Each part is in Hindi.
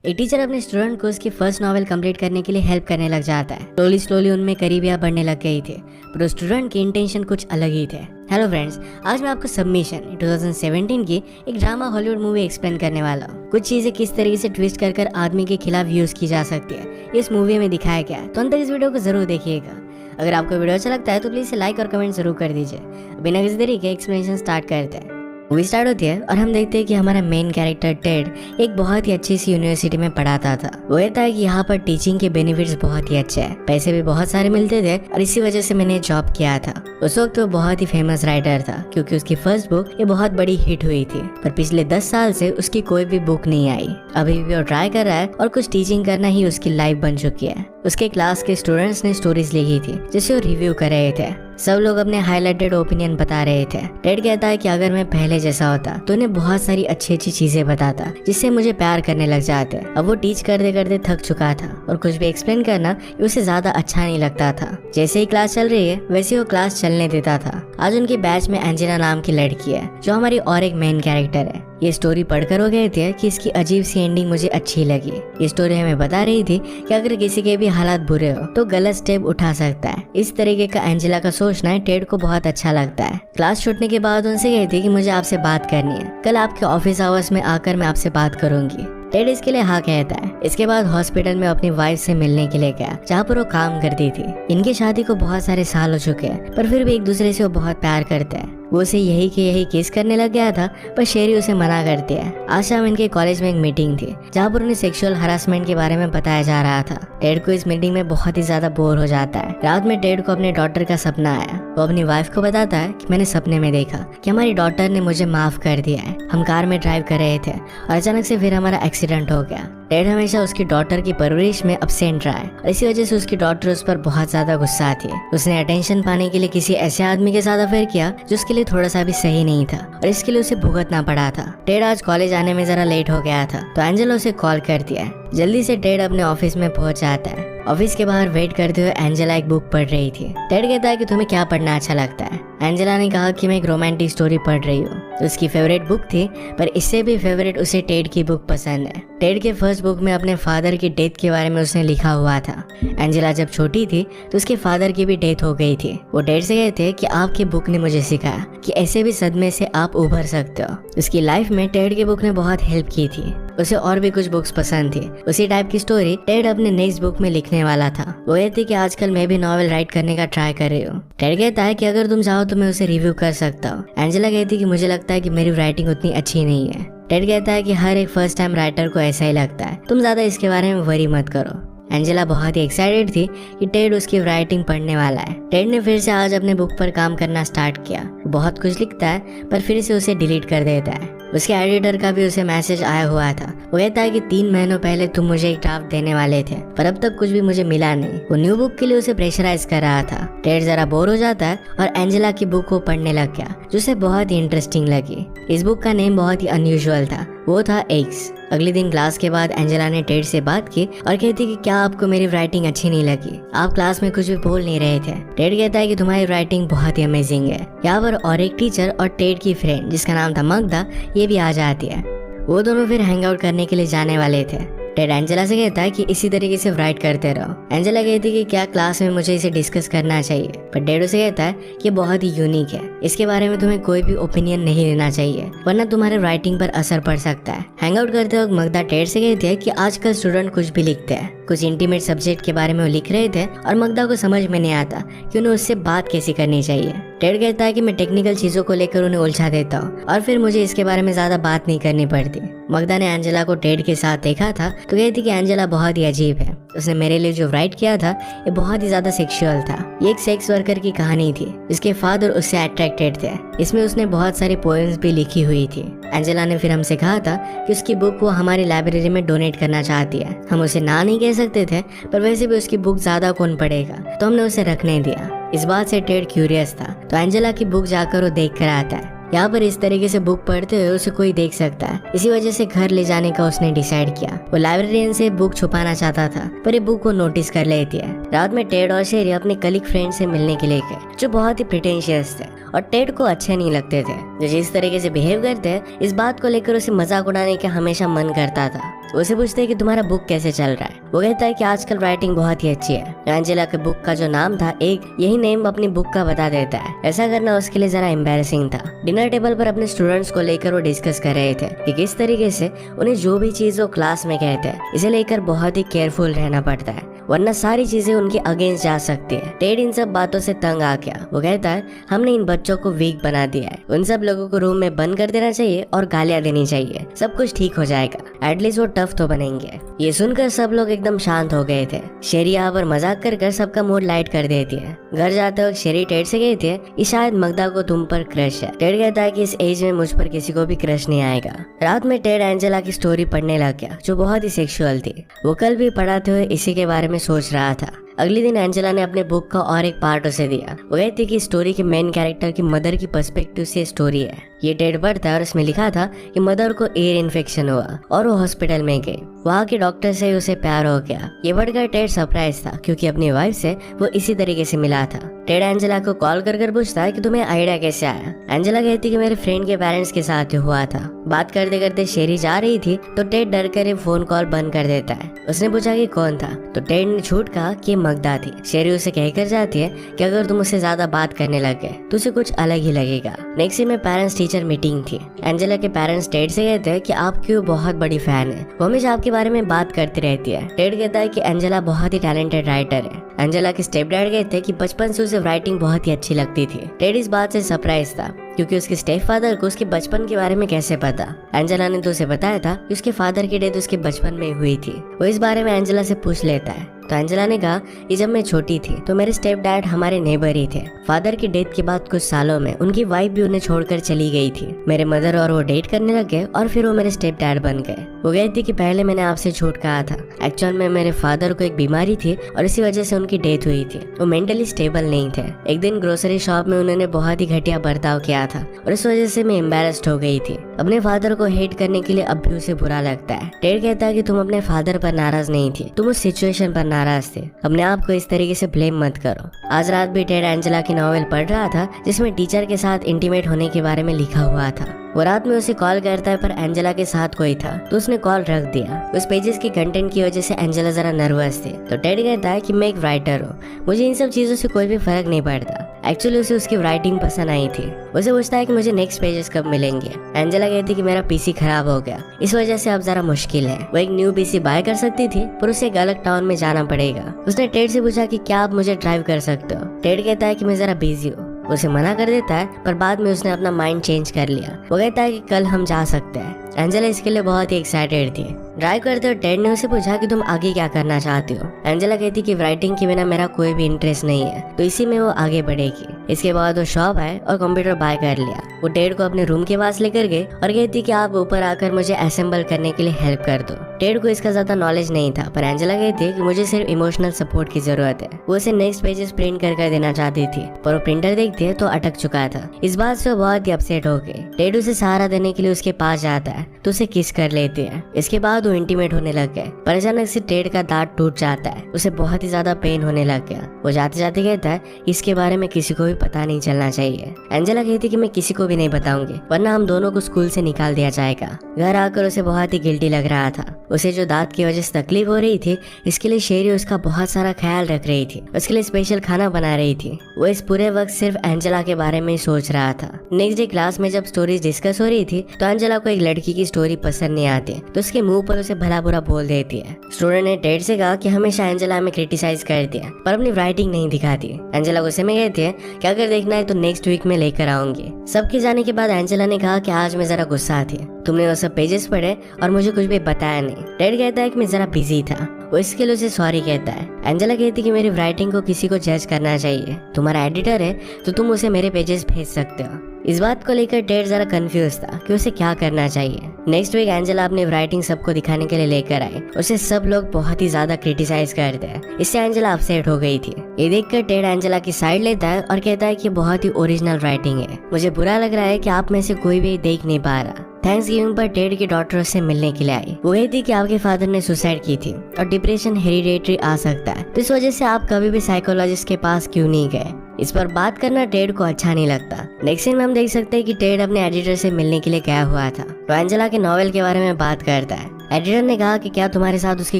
एक टीचर अपने स्टूडेंट को उसकी फर्स्ट नॉवेल कंप्लीट करने के लिए हेल्प करने लग जाता है। स्लोली स्लोली उनमें करीबियां बढ़ने लग गई थी, पर उस स्टूडेंट की इंटेंशन कुछ अलग ही थे। हेलो फ्रेंड्स, आज मैं आपको सबमिशन 2017 की एक ड्रामा हॉलीवुड मूवी एक्सप्लेन करने वाला हूँ। कुछ चीजें किस तरीके से ट्विस्ट कर आदमी के खिलाफ यूज की जा सकती है, इस मूवी में दिखाया गया है। तो अंत तक इस वीडियो को जरूर देखिएगा। अगर आपको वीडियो अच्छा लगता है तो प्लीज लाइक और कमेंट जरूर कर दीजिए। बिना किसी देरी के एक्सप्लेनेशन स्टार्ट करते हैं। मूवी स्टार्ट होती है और हम देखते हैं कि हमारा मेन कैरेक्टर टेड एक बहुत ही अच्छी सी यूनिवर्सिटी में पढ़ाता था। वो कहता है कि यहाँ पर टीचिंग के बेनिफिट्स बहुत ही अच्छे हैं, पैसे भी बहुत सारे मिलते थे और इसी वजह से मैंने जॉब किया था। उस वक्त वो बहुत ही फेमस राइटर था क्योंकि उसकी फर्स्ट बुक ये बहुत बड़ी हिट हुई थी, पर पिछले 10 साल से उसकी कोई भी बुक नहीं आई। अभी भी वो ट्राई कर रहा है और कुछ टीचिंग करना ही उसकी लाइफ बन चुकी है। उसके क्लास के स्टूडेंट्स ने स्टोरीज लिखी थी जिसे वो रिव्यू कर रहे थे। सब लोग अपने हाईलाइटेड ओपिनियन बता रहे थे। टेड कहता है कि अगर मैं पहले जैसा होता तो उन्हें बहुत सारी अच्छी अच्छी चीजें बताता जिससे मुझे प्यार करने लग जाते। अब वो टीच करते करते थक चुका था और कुछ भी एक्सप्लेन करना उसे ज्यादा अच्छा नहीं लगता था। जैसे ही क्लास चल रही है वैसे वो क्लास चलने देता था। आज उनके बैच में एंजेला नाम की लड़की है जो हमारी और एक मेन कैरेक्टर है। ये स्टोरी पढ़कर वो कहते हैं कि इसकी अजीब सी एंडिंग मुझे अच्छी लगी। ये स्टोरी हमें बता रही थी कि अगर किसी के भी हालात बुरे हो तो गलत स्टेप उठा सकता है। इस तरीके का एंजेला का सोचना है टेड को बहुत अच्छा लगता है। क्लास छूटने के बाद उनसे कहती है कि मुझे आपसे बात करनी है, कल आपके ऑफिस आवर्स में आकर मैं आपसे बात करूंगी। टेड इसके लिए हाँ कहता है। इसके बाद हॉस्पिटल में अपनी वाइफ से मिलने के लिए गया जहाँ पर वो काम करती थी। इनकी शादी को बहुत सारे साल हो चुके हैं, पर फिर भी एक दूसरे से वो बहुत प्यार करते हैं। वो उसे यही किस करने लग गया था, पर शेरी उसे मना करती है। आज शाम इनके कॉलेज में एक मीटिंग थी जहाँ पर उन्हें सेक्सुअल हरासमेंट के बारे में बताया जा रहा था। टेड को इस मीटिंग में बहुत ही ज्यादा बोर हो जाता है। रात में टेड को अपने डॉटर का सपना आया। वो अपनी वाइफ को बताता है कि मैंने सपने में देखा कि हमारी डॉटर ने मुझे माफ कर दिया है। हम कार में ड्राइव कर रहे थे और अचानक से फिर हमारा एक्सीडेंट हो गया। टेड हमेशा उसकी डॉटर की परवरिश में अपसेंट रहा है और इसी वजह से उसकी डॉटर उस पर बहुत ज्यादा गुस्सा थी। उसने अटेंशन पाने के लिए किसी ऐसे आदमी के साथ अफेयर किया जो उसके लिए थोड़ा सा भी सही नहीं था और इसके लिए उसे भुगतना पड़ा था। टेड आज कॉलेज आने में जरा लेट हो गया था तो एंजेला उसे कॉल करती है। जल्दी से टेड अपने ऑफिस में पहुंच जाता है। ऑफिस के बाहर वेट करते हुए एंजेला एक बुक पढ़ रही थी। टेड कहता है कि तुम्हें क्या पढ़ना अच्छा लगता है। एंजेला ने कहा कि मैं एक रोमांटिक स्टोरी पढ़ रही हूँ। उसकी फेवरेट बुक थी, पर इससे भी फेवरेट उसे टेड की बुक पसंद है। टेड के फर्स्ट बुक में अपने फादर की डेथ के बारे में उसने लिखा हुआ था। एंजेला जब छोटी थी तो उसके फादर की भी डेथ हो गई थी। वो टेड से कहते हैं कि आपकी बुक ने मुझे सिखाया कि ऐसे भी सदमे से आप उभर सकते हो। उसकी लाइफ में टेड की बुक ने बहुत हेल्प की थी। उसे और भी कुछ बुक्स पसंद थी। उसी टाइप की स्टोरी टेड अपने नेक्स्ट बुक में लिखने वाला था। वो कहती कि आजकल मैं भी नॉवेल राइट करने का ट्राई कर रही हूँ। टेड कहता है कि अगर तुम चाहो तो मैं उसे रिव्यू कर सकता हूँ। एंजेला कहती कि मुझे लगता है कि मेरी राइटिंग उतनी अच्छी नहीं है। टेड कहता है कि हर एक फर्स्ट टाइम राइटर को ऐसा ही लगता है, तुम ज्यादा इसके बारे में वरी मत करो। एंजेला बहुत ही एक्साइटेड थी कि टेड उसकी राइटिंग पढ़ने वाला है। टेड ने फिर से आज अपने बुक पर काम करना स्टार्ट किया। बहुत कुछ लिखता है पर फिर से उसे डिलीट कर देता है। उसके एडिटर का भी उसे मैसेज आया हुआ था। वो कहता है कि 3 महीनों पहले तुम मुझे एक ड्राफ्ट देने वाले थे, पर अब तक कुछ भी मुझे मिला नहीं। वो न्यू बुक के लिए उसे प्रेशराइज कर रहा था। टेड जरा बोर हो जाता है और एंजेला की बुक को पढ़ने लग गया जो उसे बहुत ही इंटरेस्टिंग लगी। इस बुक का नेम बहुत ही अनयूजुअल था, वो था एग्स। अगले दिन क्लास के बाद एंजेला ने टेड से बात की और कहती कि क्या आपको मेरी राइटिंग अच्छी नहीं लगी? आप क्लास में कुछ भी बोल नहीं रहे थे। टेड कहता है कि तुम्हारी राइटिंग बहुत ही अमेजिंग है। यहाँ पर और एक टीचर और टेड की फ्रेंड जिसका नाम था मगदा ये भी आ जाती है। वो दोनों फिर हैंग आउट करने के लिए जाने वाले थे। टेड एंजेला से कहता है कि इसी तरीके से राइट करते रहो। एंजेला कहती कि क्या क्लास में मुझे इसे डिस्कस करना चाहिए, पर टेड उसे कहता है कि बहुत ही यूनिक है, इसके बारे में तुम्हें कोई भी ओपिनियन नहीं लेना चाहिए वरना तुम्हारे राइटिंग पर असर पड़ सकता है। हैंग आउट करते वक्त मगदा टेड से कहती है कि आजकल स्टूडेंट कुछ भी लिखते हैं। कुछ इंटीमेट सब्जेक्ट के बारे में वो लिख रहे थे और मगदा को समझ में नहीं आता कि उन्हें उससे बात कैसी करनी चाहिए। टेड कहता है कि मैं टेक्निकल चीजों को लेकर उन्हें उलझा देता हूँ और फिर मुझे इसके बारे में ज्यादा बात नहीं करनी पड़ती। मगदा ने एंजेला को टेड के साथ देखा था तो कहती कि एंजेला बहुत ही अजीब है। उसने मेरे लिए जो राइट किया था ये बहुत ही ज्यादा सेक्सुअल था। ये एक सेक्स वर्कर की कहानी थी जिसके फादर उससे अट्रैक्टेड थे। इसमें उसने बहुत सारी पोएम्स भी लिखी हुई थी। एंजेला ने फिर हमसे कहा था कि उसकी बुक वो हमारी लाइब्रेरी में डोनेट करना चाहती है। हम उसे ना नहीं कह सकते थे, पर वैसे भी उसकी बुक ज्यादा कौन पढ़ेगा, तो हमने उसे रखने दिया। इस बात से टेड क्यूरियस था तो एंजेला की बुक जाकर वो देख कर आता है। यहाँ पर इस तरीके से बुक पढ़ते हुए उसे कोई देख सकता है। इसी वजह से घर ले जाने का उसने डिसाइड किया। वो लाइब्रेरियन से बुक छुपाना चाहता था पर ये बुक को नोटिस कर लेती है। रात में टेड और शेरी अपने कलीग फ्रेंड से मिलने के लिए गए जो बहुत ही प्रिटेंशियस थे और टेड को अच्छे नहीं लगते थे। जो जिस तरीके से बिहेव करते हैं, इस बात को लेकर उसे मजाक उड़ाने का हमेशा मन करता था। उसे पूछते कि तुम्हारा बुक कैसे चल रहा है। वो कहता है कि आजकल राइटिंग बहुत ही अच्छी है। एंजेला के बुक का जो नाम था, एक यही नेम अपनी बुक का बता देता है। ऐसा करना उसके लिए जरा एम्बैरेसिंग था। डिनर टेबल पर अपने स्टूडेंट्स को लेकर वो डिस्कस कर रहे थे कि किस तरीके से उन्हें जो भी चीज वो क्लास में कहते हैं, इसे लेकर बहुत ही केयरफुल रहना पड़ता है, वरना सारी चीजें उनके अगेंस्ट जा सकती है। टेड इन सब बातों से तंग आ गया। वो कहता है हमने इन बच्चों को वीक बना दिया है, उन सब लोगों को रूम में बंद कर देना चाहिए और गालियां देनी चाहिए, सब कुछ ठीक हो जाएगा, एटलीस्ट वो टफ तो बनेंगे। ये सुनकर सब लोग एकदम शांत हो गए थे। शेरी यहाँ पर मजाक कर सबका मूड लाइट कर देती है। घर जाते वक्त शेरी टेड से कहती है कि शायद मगदा को तुम पर क्रश है। टेड कहता है कि इस एज में मुझ पर किसी को भी क्रश नहीं आएगा। रात में टेड एंजेला की स्टोरी पढ़ने लग गया, जो बहुत ही सेक्सुअल थी। वो कल भी पढ़ाते हुए इसी के बारे में सोच रहा था। अगले दिन एंजेला ने अपने बुक का और एक पार्ट उसे दिया। वो कहती कि स्टोरी के मेन कैरेक्टर की मदर की पर्सपेक्टिव से स्टोरी है। ये टेड पढ़ता है और इसमें लिखा था कि मदर को एयर इन्फेक्शन हुआ और वो हॉस्पिटल में गई। वहाँ के डॉक्टर से उसे प्यार हो गया। ये पढ़कर टेड सरप्राइज था, क्योंकि अपनी वाइफ से वो इसी तरीके से मिला था। टेड एंजेला को कॉल कर पूछता है कि तुम्हें आइडिया कैसे आया। एंजेला कहती कि मेरे फ्रेंड के पेरेंट्स के साथ हुआ था। बात करते करते शेरी जा रही थी तो टेड डर कर फोन कॉल बंद कर देता है। उसने पूछा कि कौन था, तो टेड ने झूठ कहा कि मगदा थी। शेरी उसे कहकर जाती है कि अगर तुम उससे ज्यादा बात करने लग गए तो उसे कुछ अलग ही लगेगा। नेक्स्ट डे में पेरेंट्स टीचर मीटिंग थी। एंजेला के पेरेंट्स टेड से कहते हैं कि आपकी वो बहुत बड़ी फैन है, वो हमेशा आपके बारे में बात करती रहती है। टेड कहता है कि एंजेला बहुत ही टैलेंटेड राइटर है। एंजेला के स्टेप डैड कहते हैं कि बचपन से उसे राइटिंग बहुत ही अच्छी लगती थी। टेड इस बात से सरप्राइज था, क्योंकि उसके स्टेप फादर को उसके बचपन के बारे में कैसे पता। एंजेला ने तो उसे बताया था कि उसके फादर की डेथ उसके बचपन में हुई थी। वो इस बारे में एंजेला से पूछ लेता है, तो एंजेला ने कहा कि जब मैं छोटी थी तो मेरे स्टेप डैड हमारे नेबर ही थे। फादर की डेथ के बाद कुछ सालों में उनकी वाइफ भी उन्हें छोड़कर चली गई थी। मेरे मदर और वो डेट करने लगे और फिर वो मेरे स्टेप डैड बन गए। वो कहती कि पहले मैंने आपसे झूठ कहा था, एक्चुअल में मेरे फादर को एक बीमारी थी और इसी वजह से उनकी डेथ हुई थी। वो मेंटली स्टेबल नहीं थे। एक दिन ग्रोसरी शॉप में उन्होंने बहुत ही घटिया बर्ताव किया था और इस वजह से मैं एम्बैरेस्ड हो गई थी। अपने फादर को हेट करने के लिए अब भी उसे बुरा लगता है। टेड कहता है कि तुम अपने फादर पर नाराज नहीं थी, तुम उस सिचुएशन पर नाराज थे। अपने आप को इस तरीके से ब्लेम मत करो। आज रात भी टेड एंजेला की नॉवेल पढ़ रहा था, जिसमें टीचर के साथ इंटीमेट होने के बारे में लिखा हुआ था। वो रात में उसे कॉल करता है, पर एंजेला के साथ कोई था तो उसने कॉल रख दिया। उस पेजेस की कंटेंट की वजह से एंजेला जरा नर्वस थी। तो टेड कहता है कि मैं एक राइटर हूँ, मुझे इन सब चीजों से कोई भी फर्क नहीं पड़ता। एक्चुअली उसे उसकी राइटिंग पसंद आई थी। उसे पूछता है कि मुझे नेक्स्ट पेजेस कब मिलेंगे। एंजेला कहती कि मेरा पीसी खराब हो गया, इस वजह से अब जरा मुश्किल है। वो एक न्यू पीसी बाय कर सकती थी, पर उसे एक अलग टाउन में जाना पड़ेगा। उसने टेड से पूछा कि क्या आप मुझे ड्राइव कर सकते हो। टेड कहता है कि मैं जरा बिजी हूँ। उसे मना कर देता है, पर बाद में उसने अपना माइंड चेंज कर लिया। वो कहता है कि कल हम जा सकते हैं। एंजेला इसके लिए बहुत ही एक्साइटेड थी। ड्राइव करते हुए टेड ने उसे पूछा कि तुम आगे क्या करना चाहती हो। एंजेला कहती कि राइटिंग के बिना मेरा कोई भी इंटरेस्ट नहीं है, तो इसी में वो आगे बढ़ेगी। इसके बाद वो शॉप आए और कंप्यूटर बाय कर लिया। वो टेड को अपने रूम के पास लेकर गए और कहती कि आप ऊपर आकर मुझे असेंबल करने के लिए हेल्प कर दो। टेड को इसका ज्यादा नॉलेज नहीं था, पर एंजेला कहती कि मुझे सिर्फ इमोशनल सपोर्ट की जरूरत है। वो उसे नेक्स्ट पेजेस प्रिंट कर देना चाहती थी, पर वो प्रिंटर देखती है तो अटक चुका था। इस बात से वो बहुत ही अपसेट हो गई। टेड उसे सहारा देने के लिए उसके पास जाता है तो उसे किस कर लेती है। इसके बाद वो इंटीमेट होने लग गए, पर अचानक से टेड का दांत टूट जाता है। उसे बहुत ही ज्यादा पेन होने लग गया। वो जाते जाते कहता है इसके बारे में किसी को भी पता नहीं चलना चाहिए। एंजेला कहती कि मैं किसी को भी नहीं बताऊंगी, वरना हम दोनों को स्कूल से निकाल दिया जाएगा। घर आकर उसे बहुत ही गिल्टी लग रहा था। उसे जो दांत की वजह से तकलीफ हो रही थी, इसके लिए शेरी उसका बहुत सारा ख्याल रख रही थी, उसके लिए स्पेशल खाना बना रही थी। वो इस पूरे वक्त सिर्फ एंजेला के बारे में सोच रहा था। नेक्स्ट डे क्लास में जब स्टोरीज डिस्कस हो रही थी, तो एंजेला को एक लड़की की स्टोरी पसंद नहीं आती, तो उसके मुंह पर उसे भला बुरा बोल देती है। स्टूडेंट ने टेड से कहा कि हमेशा एंजेला में क्रिटिसाइज करती है, पर अपनी राइटिंग नहीं दिखाती। एंजेला गुस्से में कहती है कि अगर देखना है तो नेक्स्ट वीक में लेकर आऊंगी। सबके जाने के बाद एंजेला ने कहा कि आज मैं जरा गुस्सा थी, तुमने वो सब पेजेस पढ़े और मुझे कुछ भी बताया नहीं। टेड कहता है कि मैं जरा बिजी था। वो इसके लिए उसे सॉरी कहता है। एंजेला कहती कि मेरी राइटिंग को किसी को जज करना चाहिए, तुम्हारा एडिटर है तो तुम उसे मेरे पेजेस भेज सकते हो। इस बात को लेकर टेड जरा कंफ्यूज था कि उसे क्या करना चाहिए। नेक्स्ट वीक एंजेला अपनी राइटिंग सबको दिखाने के लिए लेकर आई। उसे सब लोग बहुत ही ज्यादा क्रिटिसाइज करते हैं, इससे एंजेला अपसेट हो गई थी। ये देखकर टेड एंजेला की साइड लेता है और कहता है कि बहुत ही ओरिजिनल राइटिंग है, मुझे बुरा लग रहा है कि आप में से कोई भी देख नहीं पा रहा। थैंक्स गिविंग पर टेड की डॉक्टर से मिलने के लिए आई। वो कहती कि आपके फादर ने सुसाइड की थी और डिप्रेशन हेरिडेटरी आ सकता है, तो इस वजह से आप कभी भी साइकोलॉजिस्ट के पास क्यों नहीं गए। इस पर बात करना टेड को अच्छा नहीं लगता। नेक्स्ट सीन में हम देख सकते हैं कि टेड अपने एडिटर से मिलने के लिए गया हुआ था, तो एंजेला के नॉवेल के बारे में बात करता है। एडिटर ने कहा कि क्या तुम्हारे साथ उसकी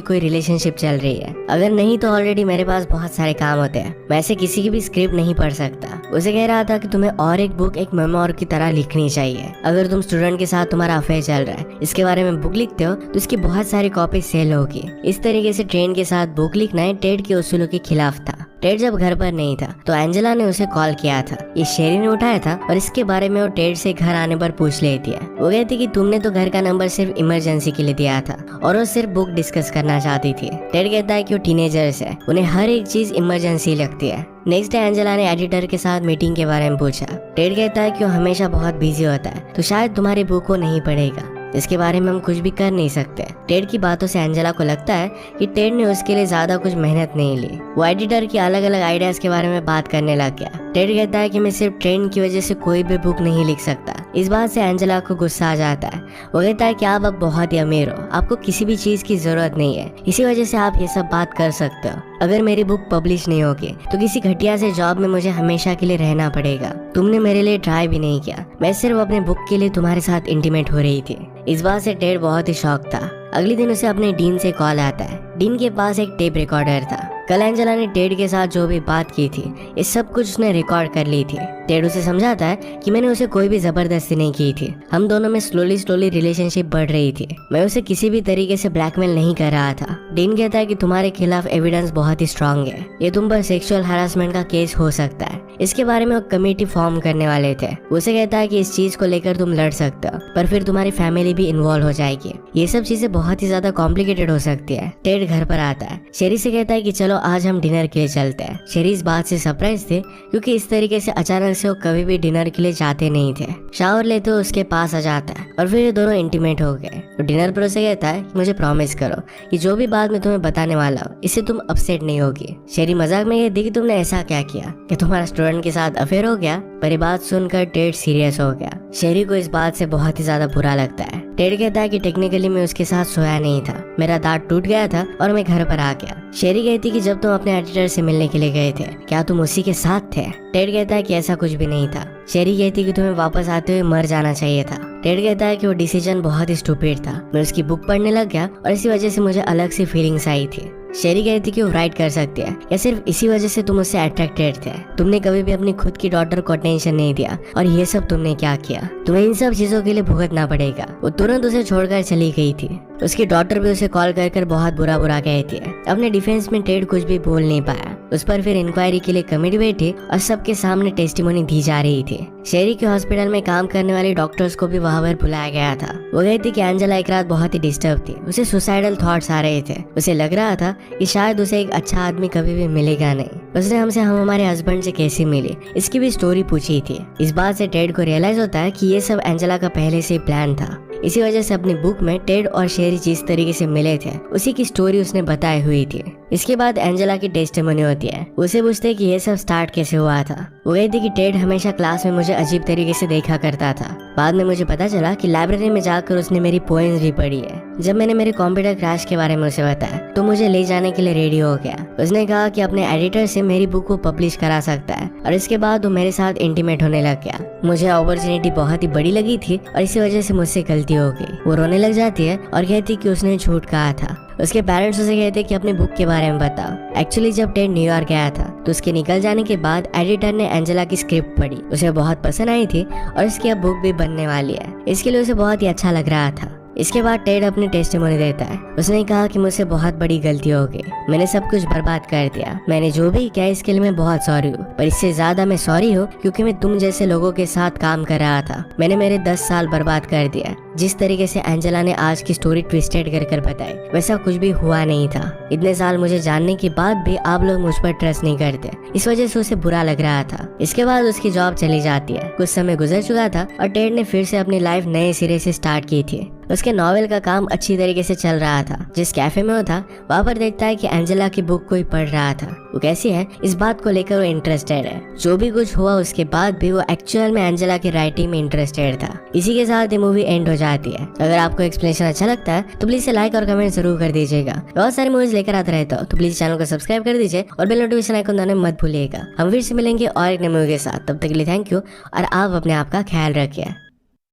कोई रिलेशनशिप चल रही है? अगर नहीं तो ऑलरेडी मेरे पास बहुत सारे काम होते हैं, मैं ऐसे किसी की भी स्क्रिप्ट नहीं पढ़ सकता। उसे कह रहा था कि तुम्हें और एक बुक एक मेमोर की तरह लिखनी चाहिए। अगर तुम स्टूडेंट के साथ तुम्हारा अफेयर चल रहा है, इसके बारे में बुक लिखते हो तो इसकी बहुत सारी कॉपी सेल होगी। इस तरीके से ट्रेन के साथ बुक लिखना टेड के उसूलों के खिलाफ था। टेड जब घर पर नहीं था तो एंजेला ने उसे कॉल किया था। ये शेरी ने उठाया था और इसके बारे में वो टेड से घर आने पर पूछ लेती है। वो कहती कि तुमने तो घर का नंबर सिर्फ इमरजेंसी के लिए दिया था और वो सिर्फ बुक डिस्कस करना चाहती थी। टेड कहता है कि वो टीनेजर्स है, उन्हें हर एक चीज इमरजेंसी लगती है। नेक्स्ट डे एंजेला ने एडिटर के साथ मीटिंग के बारे में पूछा। टेड कहता है कि वो हमेशा बहुत बिजी होता है, तो शायद तुम्हारी बुक को नहीं पढ़ेगा। इसके बारे में हम कुछ भी कर नहीं सकते। टेड की बातों से एंजेला को लगता है कि टेड ने उसके लिए ज्यादा कुछ मेहनत नहीं ली। वो एडिटर की अलग अलग आइडियाज के बारे में बात करने लग गया। टेड कहता है कि मैं सिर्फ ट्रेन की वजह से कोई भी बुक नहीं लिख सकता। इस बात से एंजेला को गुस्सा आ जाता है। वो कहता है कि आप अब बहुत ही अमीर हो, आपको किसी भी चीज की जरूरत नहीं है, इसी वजह से आप ये सब बात कर सकते हो। अगर मेरी बुक पब्लिश नहीं होगी तो किसी घटिया से जॉब में मुझे हमेशा के लिए रहना पड़ेगा। तुमने मेरे लिए ट्राई भी नहीं किया, मैं सिर्फ अपने बुक के लिए तुम्हारे साथ इंटीमेट हो रही थी। इस बात से टेड बहुत ही शॉक था। अगले दिन उसे अपने डीन से कॉल आता है। डीन के पास एक टेप रिकॉर्डर था। कल एंजेला ने टेड के साथ जो भी बात की थी, ये सब कुछ उसने रिकॉर्ड कर ली थी। टेड उसे समझाता है कि मैंने उसे कोई भी जबरदस्ती नहीं की थी, हम दोनों में स्लोली रिलेशनशिप बढ़ रही थी, मैं उसे किसी भी तरीके से ब्लैकमेल नहीं कर रहा था। डीन कहता है कि तुम्हारे खिलाफ एविडेंस बहुत ही स्ट्रांग है, ये तुम पर सेक्सुअल हैरासमेंट का केस हो सकता है। इसके बारे में वो कमेटी फॉर्म करने वाले थे। उसे कहता है कि इस चीज को लेकर तुम लड़ सकते हो, पर फिर तुम्हारी फैमिली भी इन्वॉल्व हो जाएगी, ये सब चीजें बहुत ही ज्यादा कॉम्प्लिकेटेड हो सकती है। टेड घर पर आता है। शेरी से कहता है कि चलो आज हम डिनर के लिए चलते हैं। शेरी इस बात से सरप्राइज थे क्योंकि इस तरीके से अचानक से वो कभी भी डिनर के लिए जाते नहीं थे। शावर लेते उसके पास आ जाता है और फिर ये दोनों इंटीमेट हो गए। तो डिनर पर उसे कहता है कि मुझे प्रॉमिस करो कि जो भी बात मैं तुम्हें बताने वाला हूँ इससे तुम अपसेट नहीं होगी। शेरी मजाक में कहती कि तुमने ऐसा क्या किया कि तुम्हारा स्टूडेंट के साथ अफेयर हो गया? पर ये बात सुनकर टेड सीरियस हो गया। शेरी को इस बात से बहुत ही ज्यादा बुरा लगता है। टेड कहता है कि टेक्निकली मैं उसके साथ सोया नहीं था, मेरा दांत टूट गया था और मैं घर पर आ गया। शेरी कहती कि जब तुम अपने एडिटर से मिलने के लिए गए थे, क्या तुम उसी के साथ थे? टेड कहता है कि ऐसा कुछ भी नहीं था। शेरी कहती कि तुम्हें वापस आते हुए मर जाना चाहिए था। टेड कहता है कि वो डिसीजन बहुत ही स्टूपिड था, मैं उसकी बुक पढ़ने लग गया और इसी वजह से मुझे अलग सी फीलिंग्स आई थी। शेरी कहती कि वो राइट कर सकती है, या सिर्फ इसी वजह से तुम उससे अट्रैक्टेड थे। तुमने कभी भी अपनी खुद की डॉटर को अटेंशन नहीं दिया और ये सब तुमने क्या किया? तुम्हें इन सब चीजों के लिए भुगतना पड़ेगा। वो तुरंत उसे छोड़कर चली गई थी। उसकी डॉटर भी उसे कॉल कर बहुत बुरा कहती है। अपने डिफेंस में टेड कुछ भी बोल नहीं पाया। उस पर फिर इंक्वायरी के लिए कमेटी बैठी और सबके सामने टेस्टिमोनी दी जा रही थी। शेरी के हॉस्पिटल में काम करने वाले डॉक्टर्स को भी वहां पर बुलाया गया था। वो कहती कि एंजेला एक रात बहुत ही डिस्टर्ब थी, उसे सुसाइडल थॉट्स आ रहे थे। उसे लग रहा था कि शायद उसे एक अच्छा आदमी कभी भी मिलेगा नहीं। उसने हमसे हम हमारे हस्बैंड से कैसे मिली इसकी भी स्टोरी पूछी थी। इस बात से टेड को रियलाइज होता है कि ये सब एंजेला का पहले से प्लान था। इसी वजह से अपनी बुक में टेड और शेरी जिस तरीके से मिले थे उसी की स्टोरी उसने बताई हुई थी। इसके बाद एंजेला की टेस्टिमोनी होती है। उसे पूछते कि ये सब स्टार्ट कैसे हुआ था। वो कहती कि टेड हमेशा क्लास में मुझे अजीब तरीके से देखा करता था। बाद में मुझे पता चला कि लाइब्रेरी में जाकर उसने मेरी पोएम्स भी पढ़ी है। जब मैंने मेरे कंप्यूटर क्रैश के बारे में उसे बताया तो मुझे ले जाने के लिए रेडी हो गया। उसने कहा कि अपने एडिटर से मेरी बुक को पब्लिश करा सकता है और इसके बाद वो मेरे साथ इंटीमेट होने लग गया। मुझे अपॉर्चुनिटी बहुत ही बड़ी लगी थी और इसी वजह से मुझसे गलती हो गई। वो रोने लग जाती है और कहती कि उसने झूठ कहा था। उसके पेरेंट्स उसे कहते कि अपनी बुक के बारे में बताओ। एक्चुअली जब टेड न्यूयॉर्क गया था तो उसके निकल जाने के बाद एडिटर ने एंजेला की स्क्रिप्ट पढ़ी, उसे बहुत पसंद आई थी और इसकी अब बुक भी बनने वाली है। इसके लिए उसे बहुत ही अच्छा लग रहा था। इसके बाद टेड अपनी टेस्टिमोनी देता है। उसने कहा कि मुझसे बहुत बड़ी गलती हो गई, मैंने सब कुछ बर्बाद कर दिया। मैंने जो भी किया इसके लिए मैं बहुत सॉरी हूँ, पर इससे ज्यादा मैं सॉरी हूँ क्योंकि मैं तुम जैसे लोगों के साथ काम कर रहा था। मैंने मेरे 10 साल बर्बाद कर दिया। जिस तरीके से एंजेला ने आज की स्टोरी ट्विस्टेड कर बताई वैसा कुछ भी हुआ नहीं था। इतने साल मुझे जानने के बाद भी आप लोग मुझ पर ट्रस्ट नहीं करते, इस वजह से उसे बुरा लग रहा था। इसके बाद उसकी जॉब चली जाती है। कुछ समय गुजर चुका था और टेड ने फिर से अपनी लाइफ नए सिरे से स्टार्ट की थी। उसके नॉवेल का काम अच्छी तरीके से चल रहा था। जिस कैफे में वो था वहाँ पर देखता है कि एंजेला की बुक कोई पढ़ रहा था। वो कैसी है इस बात को लेकर वो इंटरेस्टेड है। जो भी कुछ हुआ उसके बाद भी वो एक्चुअल में एंजेला की राइटिंग में इंटरेस्टेड था। इसी के साथ ये मूवी एंड हो जाती है। अगर आपको एक्सप्लेनेशन अच्छा लगता है तो प्लीज लाइक और कमेंट जरूर कर दीजिएगा। बहुत सारी मूवीज लेकर आते रहता हूँ तो प्लीज चैनल को सब्सक्राइब कर दीजिए और बेल नोटिफिकेशन आइकन दबाना मत भूलिएगा। हम फिर से मिलेंगे और एक नई मूवी के साथ, तब तक के लिए थैंक यू और आप अपने आप का ख्याल रखिए।